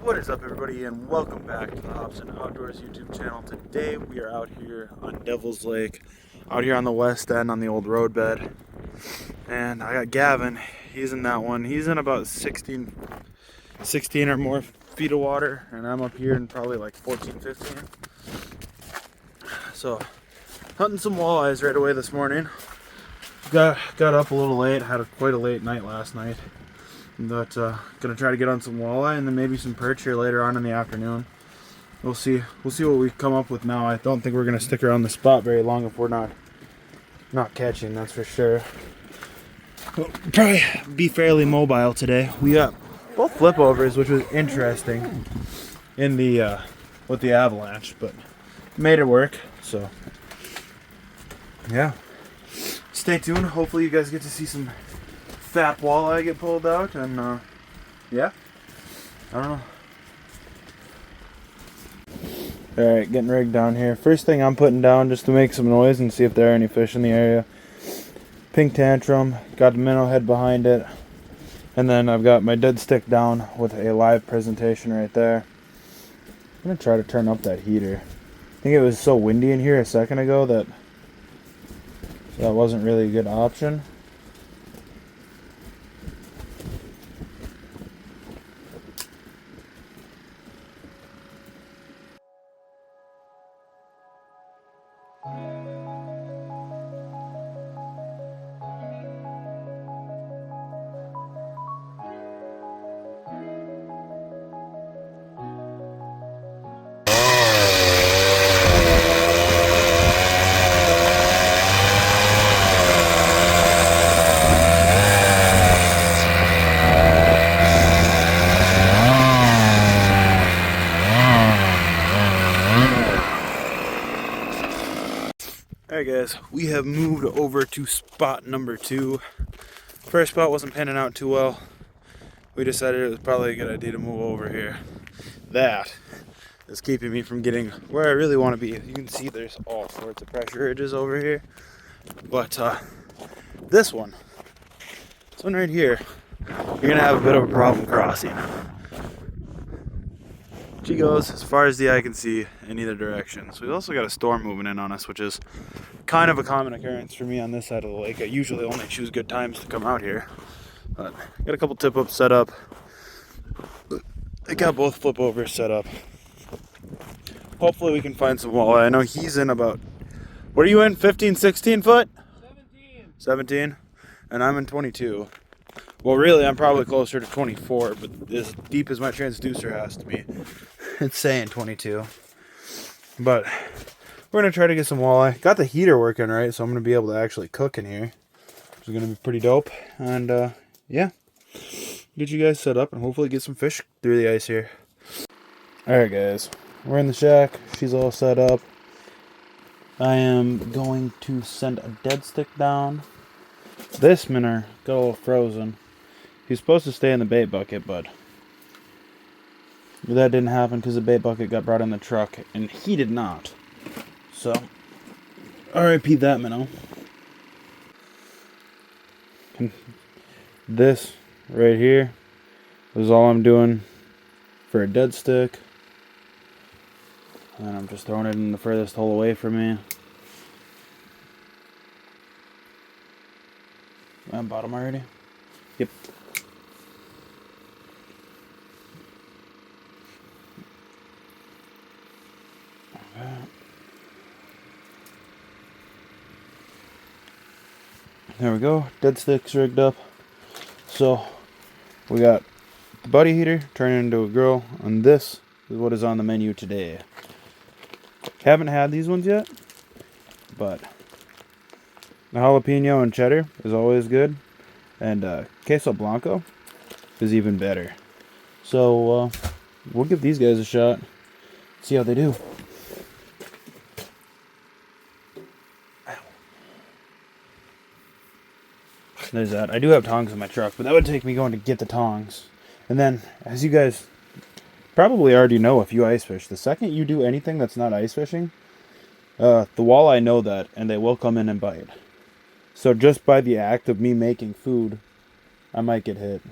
What is up, everybody, and welcome back to the Hobson Outdoors YouTube channel. Today we are out here on Devil's Lake, out here on the west end on the old roadbed. And I got Gavin, he's in that one. He's in about 16 or more feet of water, and I'm up here in probably like 14, 15. So, hunting some walleyes right away this morning. Got up a little late, had quite a late night last night. But gonna try to get on some walleye and then maybe some perch here later on in the afternoon. We'll see what we come up with now. I don't think we're gonna stick around the spot very long if we're not catching, that's for sure. We'll probably be fairly mobile today. We got both flip overs, which was interesting in the with the avalanche, but made it work. So yeah, stay tuned. Hopefully you guys get to see some fat walleye get pulled out, and yeah, I don't know. Alright, getting rigged down here. First thing I'm putting down just to make some noise and see if there are any fish in the area. Pink tantrum, got the minnow head behind it, and then I've got my dead stick down with a live presentation right there. I'm gonna try to turn up that heater. I think it was so windy in here a second ago that wasn't really a good option. Alright guys, we have moved over to spot number 2. First spot wasn't panning out too well. We decided it was probably a good idea to move over here. That is keeping me from getting where I really want to be. You can see there's all sorts of pressure ridges over here. But this one right here, you're going to have a bit of a problem crossing. She goes as far as the eye can see in either direction. So we've also got a storm moving in on us, which is kind of a common occurrence for me on this side of the lake. I usually only choose good times to come out here. But got a couple tip-ups set up. I got both flip overs set up. Hopefully we can find some walleye. I know he's in about, what are you in, 15, 16 foot? 17. 17? And I'm in 22. Well, really, I'm probably closer to 24, but as deep as my transducer has to be, it's saying 22. But we're going to try to get some walleye. Got the heater working right, so I'm going to be able to actually cook in here, which is going to be pretty dope. And, yeah, get you guys set up and hopefully get some fish through the ice here. Alright, guys, we're in the shack. She's all set up. I am going to send a dead stick down. This minnow got a little frozen. He's supposed to stay in the bait bucket, but that didn't happen because the bait bucket got brought in the truck, and he did not. So, RIP that minnow. This right here is all I'm doing for a dead stick. And I'm just throwing it in the furthest hole away from me. I'm bottom already? Yep. There we go, dead sticks rigged up. So we got the buddy heater turning into a grill, and this is what is on the menu today. Haven't had these ones yet, but the jalapeno and cheddar is always good, and queso blanco is even better. So we'll give these guys a shot, see how they do. There's that. I do have tongs in my truck, but that would take me going to get the tongs. And then, as you guys probably already know if you ice fish, the second you do anything that's not ice fishing, the walleye know that, and they will come in and bite. So just by the act of me making food, I might get hit.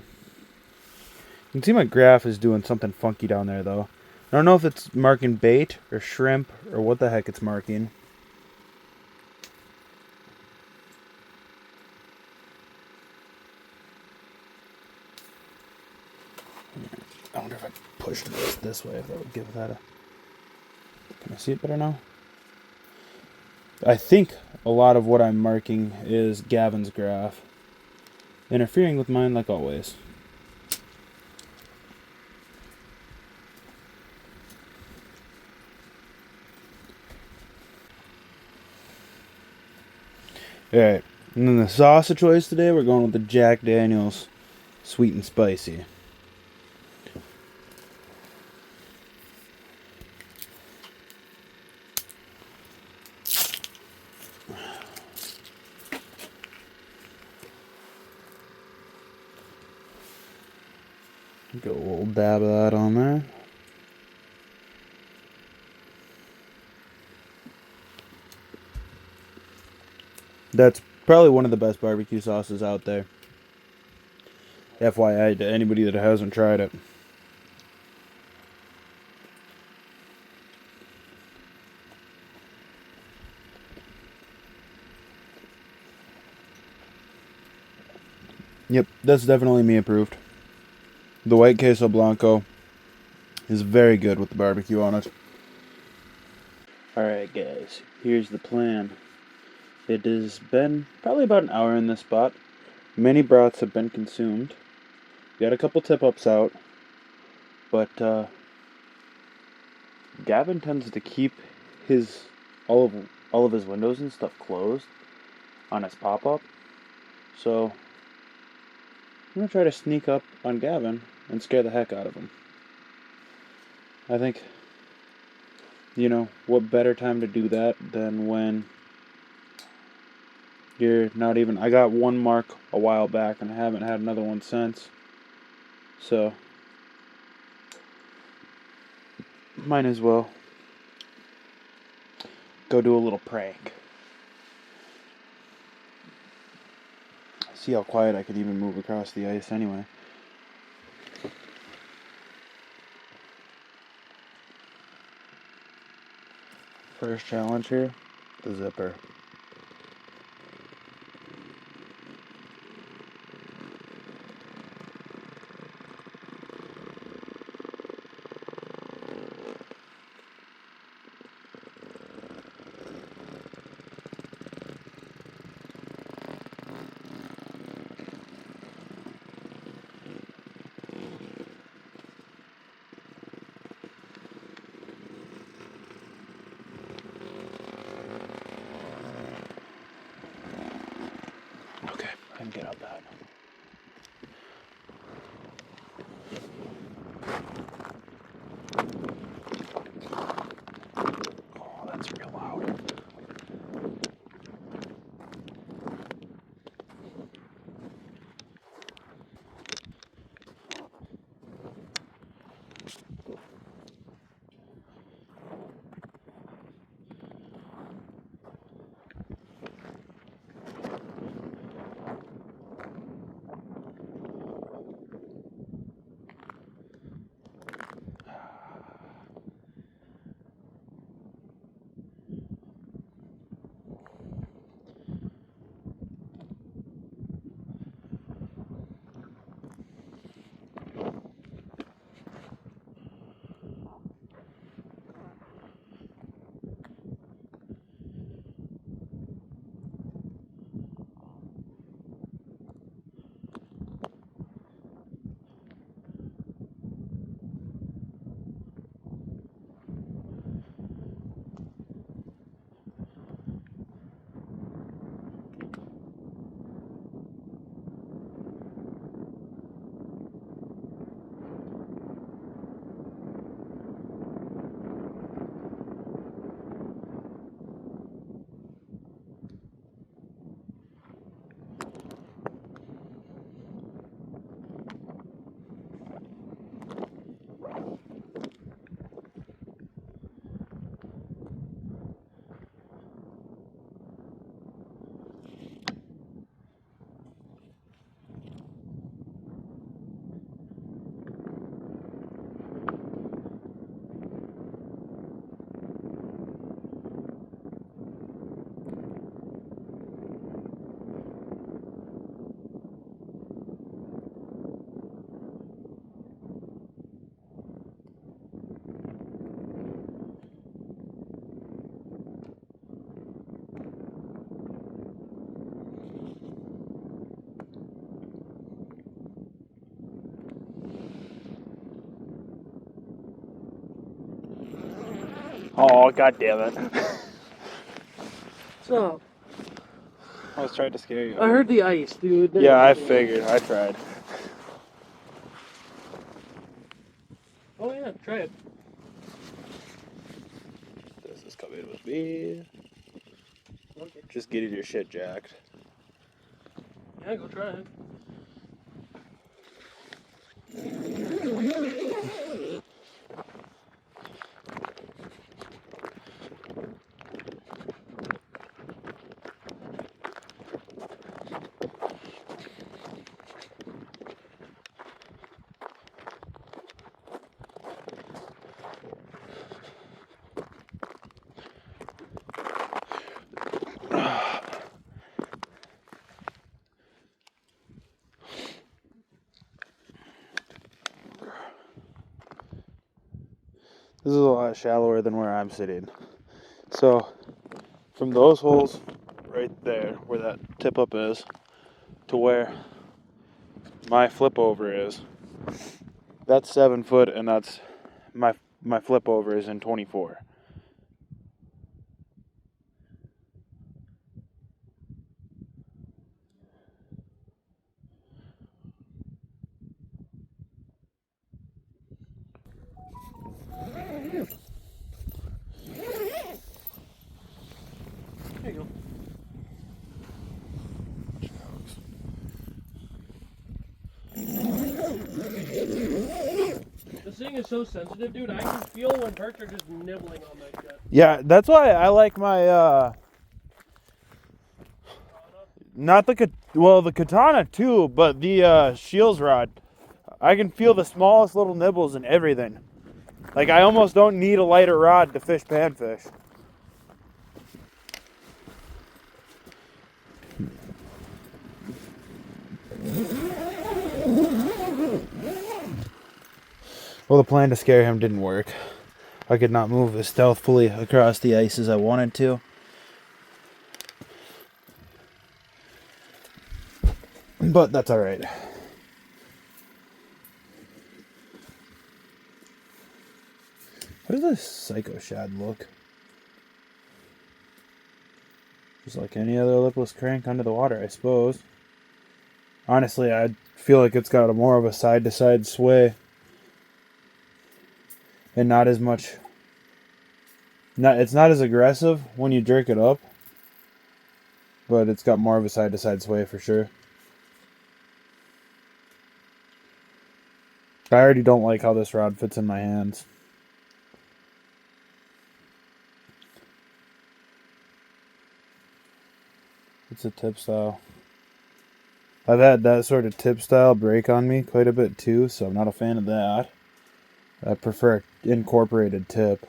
You can see my graph is doing something funky down there, though. I don't know if it's marking bait or shrimp or what the heck it's marking. I wonder if I pushed this way, if that would give that a... Can I see it better now? I think a lot of what I'm marking is Gavin's graph, interfering with mine like always. Alright, and then the sauce of choice today, we're going with the Jack Daniels Sweet and Spicy. Go a little dab of that on there. That's probably one of the best barbecue sauces out there. FYI to anybody that hasn't tried it. Yep, that's definitely me approved. The white queso blanco is very good with the barbecue on it. Alright guys, here's the plan. It has been probably about an hour in this spot. Many brats have been consumed. Got a couple tip-ups out. But Gavin tends to keep his all of his windows and stuff closed on his pop-up. So I'm gonna try to sneak up on Gavin and scare the heck out of him. I think, you know, what better time to do that than when you're not even... I got one mark a while back and I haven't had another one since. So might as well go do a little prank. See how quiet I could even move across the ice anyway. First challenge here, the zipper. Okay, I can get out that. Oh, that's real loud. Oh, god damn it. What's up? I was trying to scare you. I heard the ice, dude. Yeah, I figured. I tried. Oh yeah, try it. This is coming with me. Okay. Just getting your shit jacked. Yeah, go try it. This is a lot shallower than where I'm sitting. So, from those holes right there, where that tip up is, to where my flip over is, that's 7 foot, and that's my flip over is in 24. There you go. This thing is so sensitive, dude. I can feel when perch are just nibbling on that shit. Yeah, that's why I like my not the the katana too, but the Shields rod. I can feel the smallest little nibbles and everything. Like I almost don't need a lighter rod to fish panfish. Well, the plan to scare him didn't work. I could not move as stealthily across the ice as I wanted to. But that's alright. How does this Psycho Shad look? Just like any other lipless crank under the water, I suppose. Honestly, I feel like it's got more of a side-to-side sway. And not as much... It's not as aggressive when you jerk it up. But it's got more of a side-to-side sway for sure. I already don't like how this rod fits in my hands. It's a tip style. I've had that sort of tip style break on me quite a bit too, so I'm not a fan of that. I prefer incorporated tip.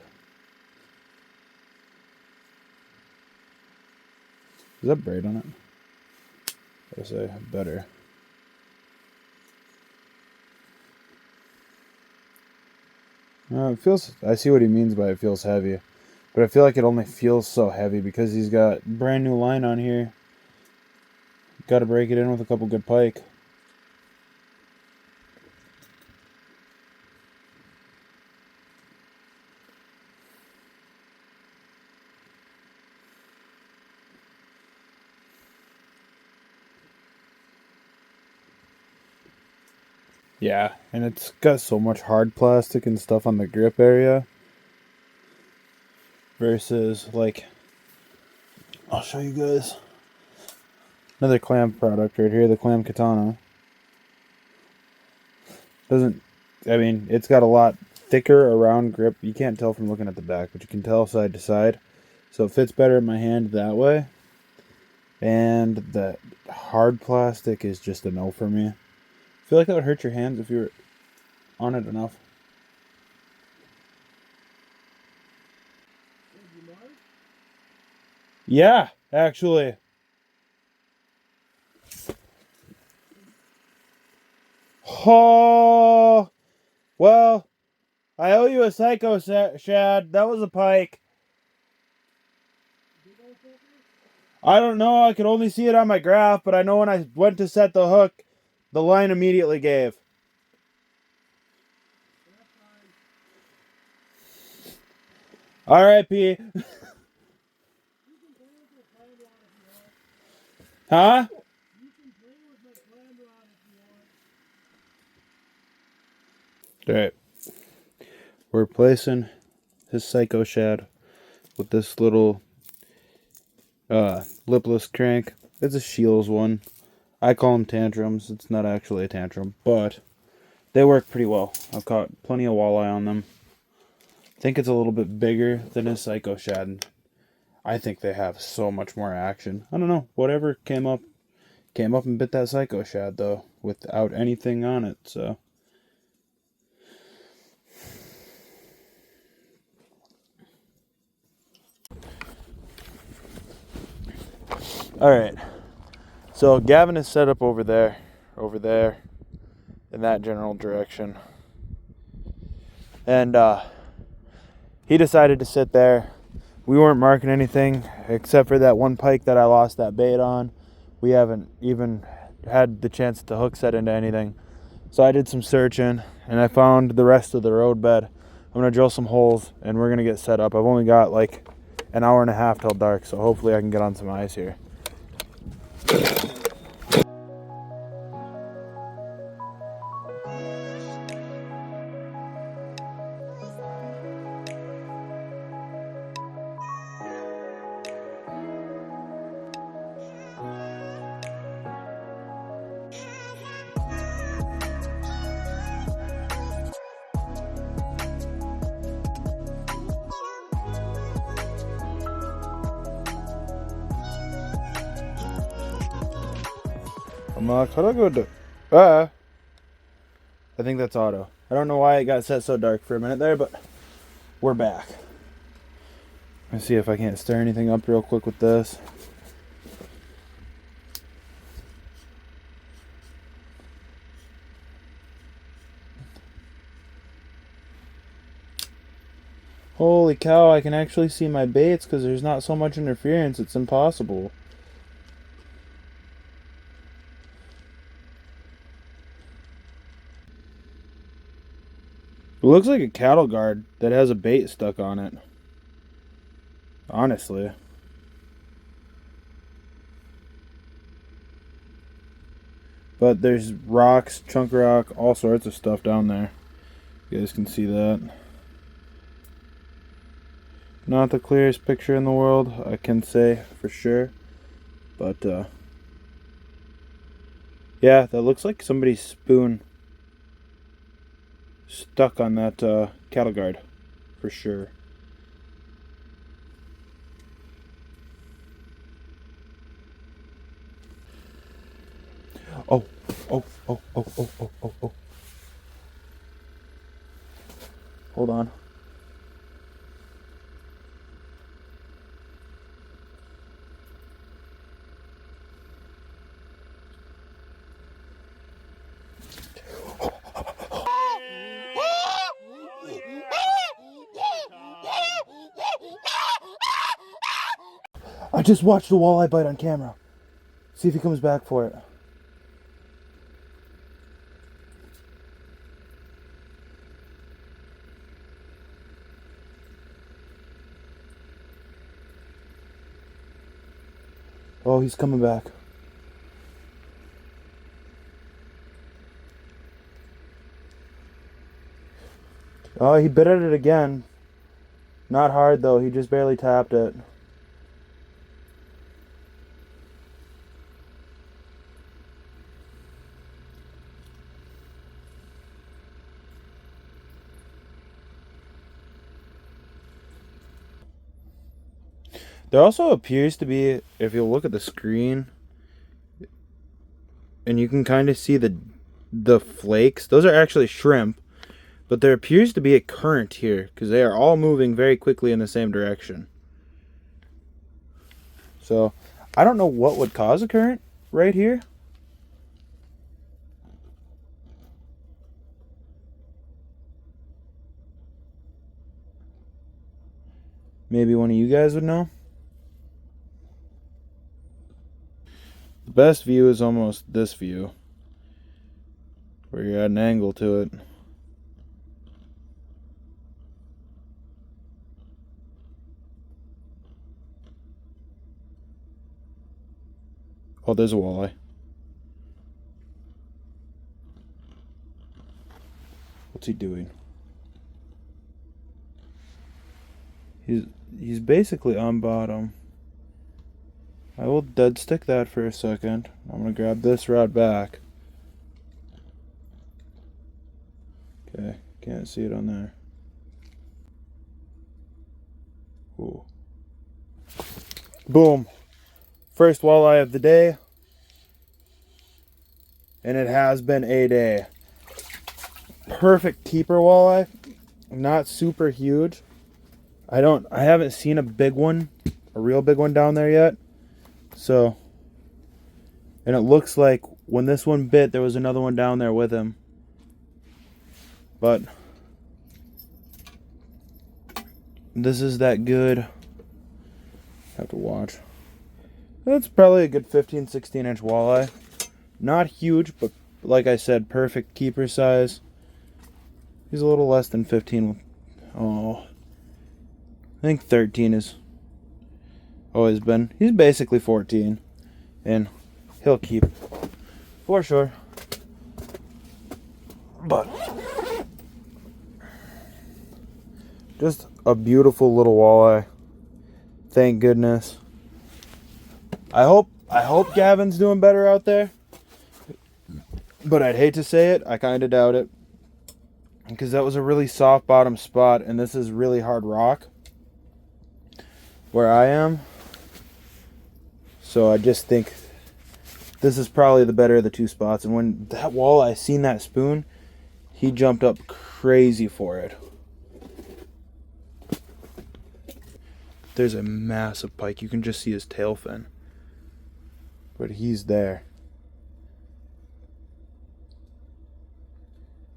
Is that braid on it? I say better. It feels. I see what he means by it feels heavy, but I feel like it only feels so heavy because he's got brand new line on here. Got to break it in with a couple good pike. Yeah, and it's got so much hard plastic and stuff on the grip area. Versus, like, I'll show you guys. Another clam product right here, the Clam Katana. It's got a lot thicker around grip. You can't tell from looking at the back, but you can tell side to side. So it fits better in my hand that way. And the hard plastic is just a no for me. I feel like that would hurt your hands if you were on it enough. Yeah, actually. Oh, well, I owe you a Psycho Shad. That was a pike. I don't know. I could only see it on my graph, but I know when I went to set the hook, the line immediately gave. R.I.P. Huh? Alright. We're replacing his Psycho Shad with this little lipless crank. It's a Scheels one. I call them tantrums. It's not actually a tantrum, but they work pretty well. I've caught plenty of walleye on them. I think it's a little bit bigger than his Psycho Shad. I think they have so much more action. I don't know. Whatever came up and bit that Psycho Shad though, without anything on it. So. All right. So Gavin is set up over there, in that general direction, and he decided to sit there. We weren't marking anything except for that one pike that I lost that bait on. We haven't even had the chance to hook set into anything. So I did some searching and I found the rest of the road bed. I'm gonna drill some holes and we're gonna get set up. I've only got like an hour and a half till dark, so hopefully I can get on some ice here. I think that's auto. I don't know why it got set so dark for a minute there, but we're back. Let's see if I can't stir anything up real quick with this. Holy cow, I can actually see my baits because there's not so much interference. It's impossible. It looks like a cattle guard that has a bait stuck on it. Honestly. But there's rocks, chunk rock, all sorts of stuff down there. You guys can see that. Not the clearest picture in the world, I can say for sure. But, yeah, that looks like somebody's spoon stuck on that cattle guard, for sure. Oh. Hold on. I just watched a walleye bite on camera. See if he comes back for it. Oh, he's coming back. Oh, he bit at it again. Not hard though, he just barely tapped it. There also appears to be, if you look at the screen, and you can kind of see the flakes. Those are actually shrimp, but there appears to be a current here because they are all moving very quickly in the same direction. So I don't know what would cause a current right here. Maybe one of you guys would know. The best view is almost this view, where you're at an angle to it. Oh, there's a walleye. What's he doing? He's basically on bottom. I will dead stick that for a second. I'm gonna grab this rod back. Okay, can't see it on there. Ooh. Boom. First walleye of the day. And it has been a day. Perfect keeper walleye. Not super huge. I haven't seen a big one, a real big one down there yet. So, and it looks like when this one bit, there was another one down there with him. But this is that good. Have to watch. That's probably a good 15, 16 inch walleye. Not huge, but like I said, perfect keeper size. He's a little less than 15. Oh, I think 13 has always been. He's basically 14, and he'll keep for sure. But just a beautiful little walleye. Thank goodness. I hope Gavin's doing better out there. But I'd hate to say it, I kind of doubt it. Because that was a really soft bottom spot, and this is really hard rock where I am. So I just think this is probably the better of the two spots. And when that walleye seen that spoon, he jumped up crazy for it. There's a massive pike. You can just see his tail fin. But he's there.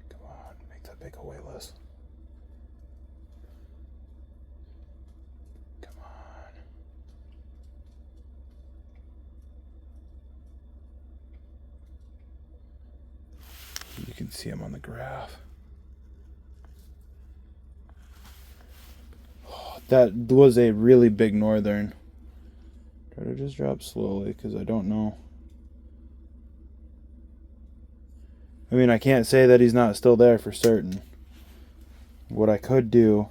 Come on, make that big away list. Come on. You can see him on the graph. Oh, that was a really big northern. Try to just drop slowly because I don't know. I mean, I can't say that he's not still there for certain. What I could do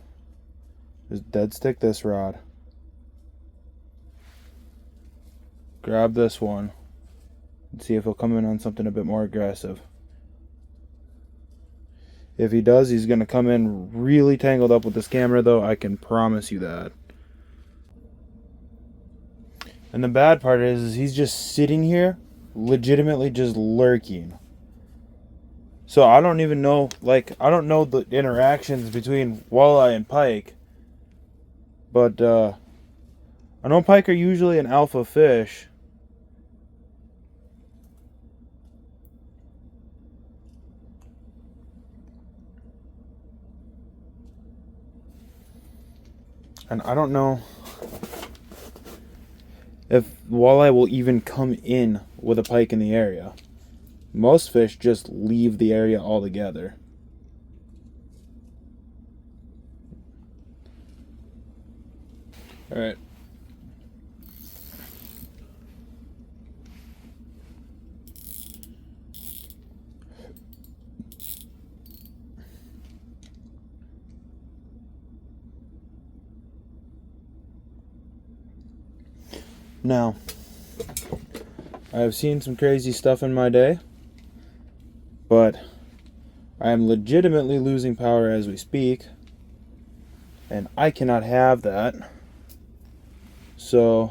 is dead stick this rod. Grab this one. And see if he'll come in on something a bit more aggressive. If he does, he's going to come in really tangled up with this camera, though. I can promise you that. And the bad part is he's just sitting here, legitimately just lurking. So I don't even know, I don't know the interactions between walleye and pike. But I know pike are usually an alpha fish. And I don't know if walleye will even come in with a pike in the area. Most fish just leave the area altogether. All right. Now, I have seen some crazy stuff in my day, but I am legitimately losing power as we speak, and I cannot have that. So,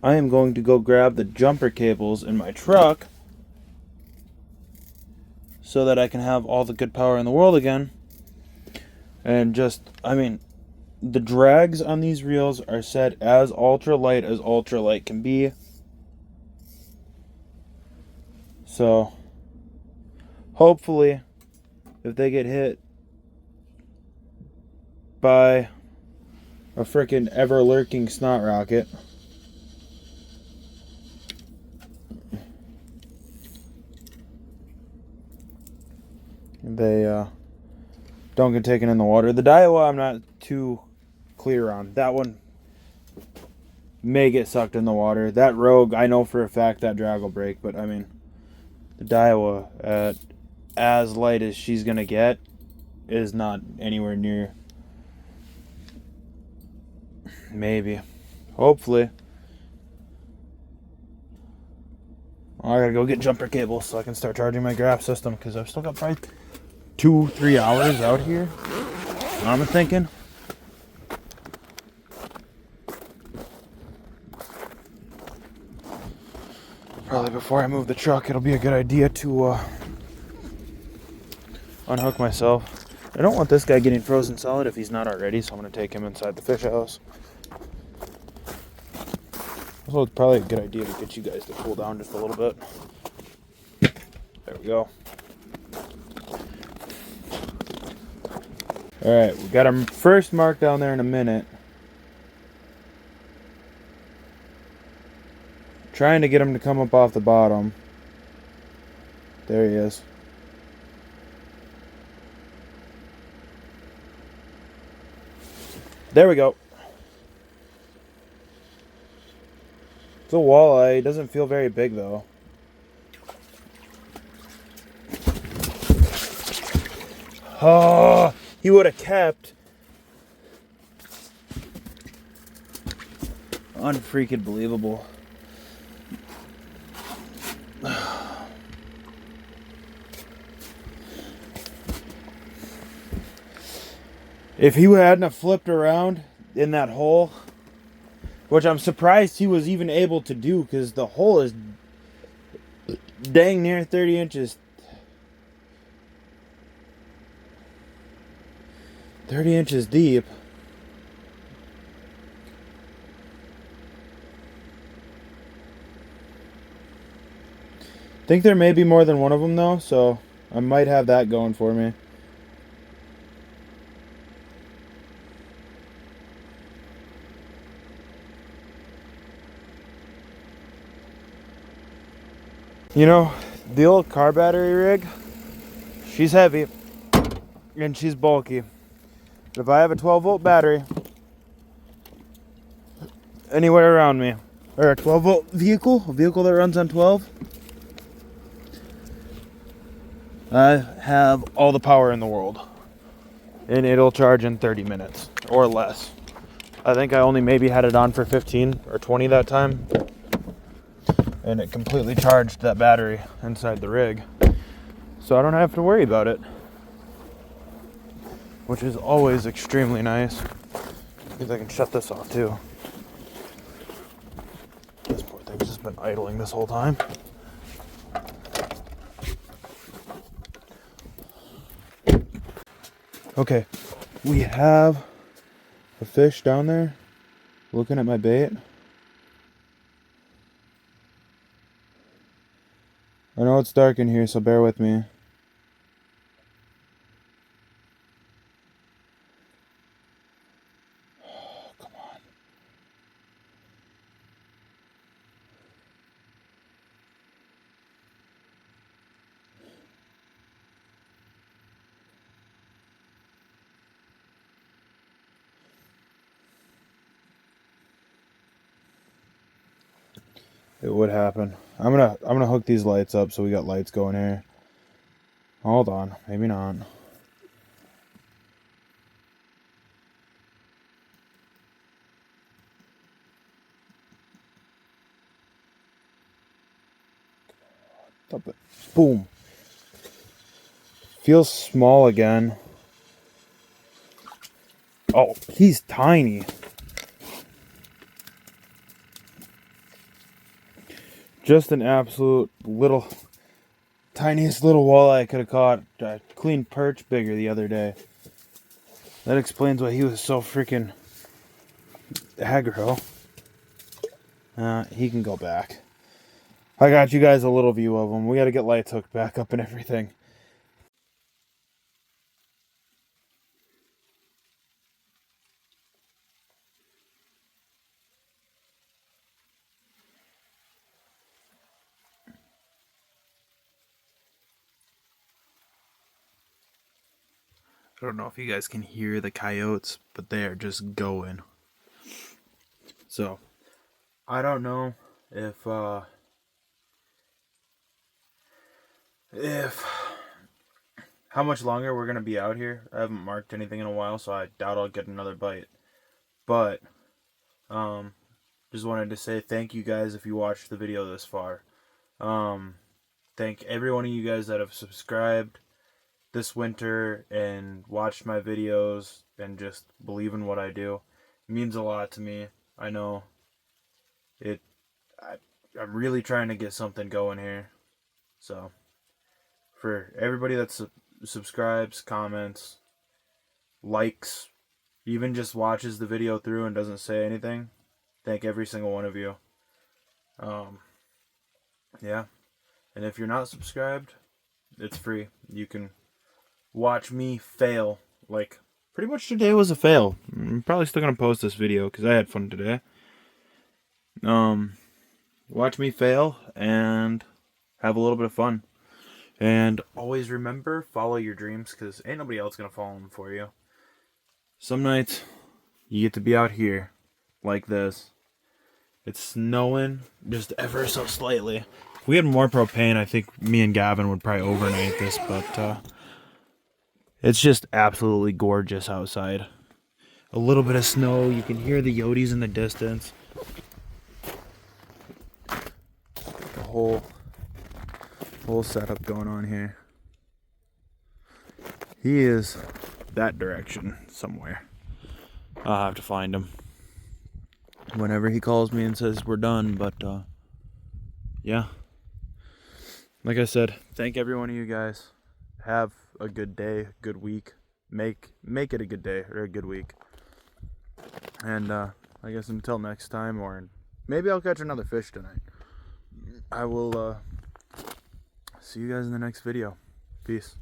I am going to go grab the jumper cables in my truck so that I can have all the good power in the world again. And just, I mean, the drags on these reels are set as ultralight can be. So, hopefully, if they get hit by a frickin' ever-lurking snot rocket, they don't get taken in the water. The Daiwa I'm not too clear on. That one may get sucked in the water. That Rogue, I know for a fact that drag will break, but I mean, the Daiwa at as light as she's gonna get is not anywhere near. Maybe. Hopefully. I gotta go get jumper cables so I can start charging my graph system because I've still got probably 2-3 hours out here. I'm thinking. Probably before I move the truck, it'll be a good idea to unhook myself. I don't want this guy getting frozen solid if he's not already, so I'm going to take him inside the fish house. Also, it's probably a good idea to get you guys to cool down just a little bit. There we go. Alright, we got our first mark down there in a minute. Trying to get him to come up off the bottom. There he is. There we go. It's a walleye. It doesn't feel very big though. Oh, he would have kept. Unfreaking believable. If he hadn't have flipped around in that hole, which I'm surprised he was even able to do because the hole is dang near 30 inches. 30 inches deep. I think there may be more than one of them though, so I might have that going for me. You know, the old car battery rig, she's heavy and she's bulky. But if I have a 12-volt battery anywhere around me, or a 12-volt vehicle, a vehicle that runs on 12, I have all the power in the world. And it'll charge in 30 minutes or less. I think I only maybe had it on for 15 or 20 that time. And it completely charged that battery inside the rig. So I don't have to worry about it. Which is always extremely nice. Because I can shut this off too. This poor thing's just been idling this whole time. Okay, we have a fish down there looking at my bait. I know it's dark in here, so bear with me. Oh, come on. It would happen. I'm gonna hook these lights up so we got lights going here. Hold on, maybe not. Stop it. Boom. Feels small again. Oh, he's tiny. Just an absolute little, tiniest little walleye I could have caught. A clean perch bigger the other day. That explains why he was so freaking aggro. He can go back. I got you guys a little view of him. We got to get lights hooked back up and everything. I don't know if you guys can hear the coyotes, but they are just going. So, I don't know if how much longer we're gonna be out here. I haven't marked anything in a while, so I doubt I'll get another bite. But just wanted to say thank you guys if you watched the video this far. Thank every one of you guys that have subscribed this winter and watched my videos and just believe in what I do. It means a lot to me. I know it. I'm really trying to get something going here. So for everybody that subscribes, comments, likes, even just watches the video through and doesn't say anything, thank every single one of you. Yeah. And if you're not subscribed, it's free. You can watch me fail. Like, pretty much today was a fail. I'm probably still gonna post this video because I had fun today. Watch me fail and have a little bit of fun. And always remember, follow your dreams because ain't nobody else gonna follow them for you. Some nights you get to be out here like this. It's snowing just ever so slightly. If we had more propane, I think me and Gavin would probably overnight this, but it's just absolutely gorgeous outside. A little bit of snow. You can hear the Yotes in the distance. The whole setup going on here. He is that direction somewhere. I'll have to find him whenever he calls me and says we're done, but yeah. Like I said, thank every one of you guys. Have a good day, good week. Make it a good day or a good week. And I guess until next time, or maybe I'll catch another fish tonight. I will see you guys in the next video. Peace.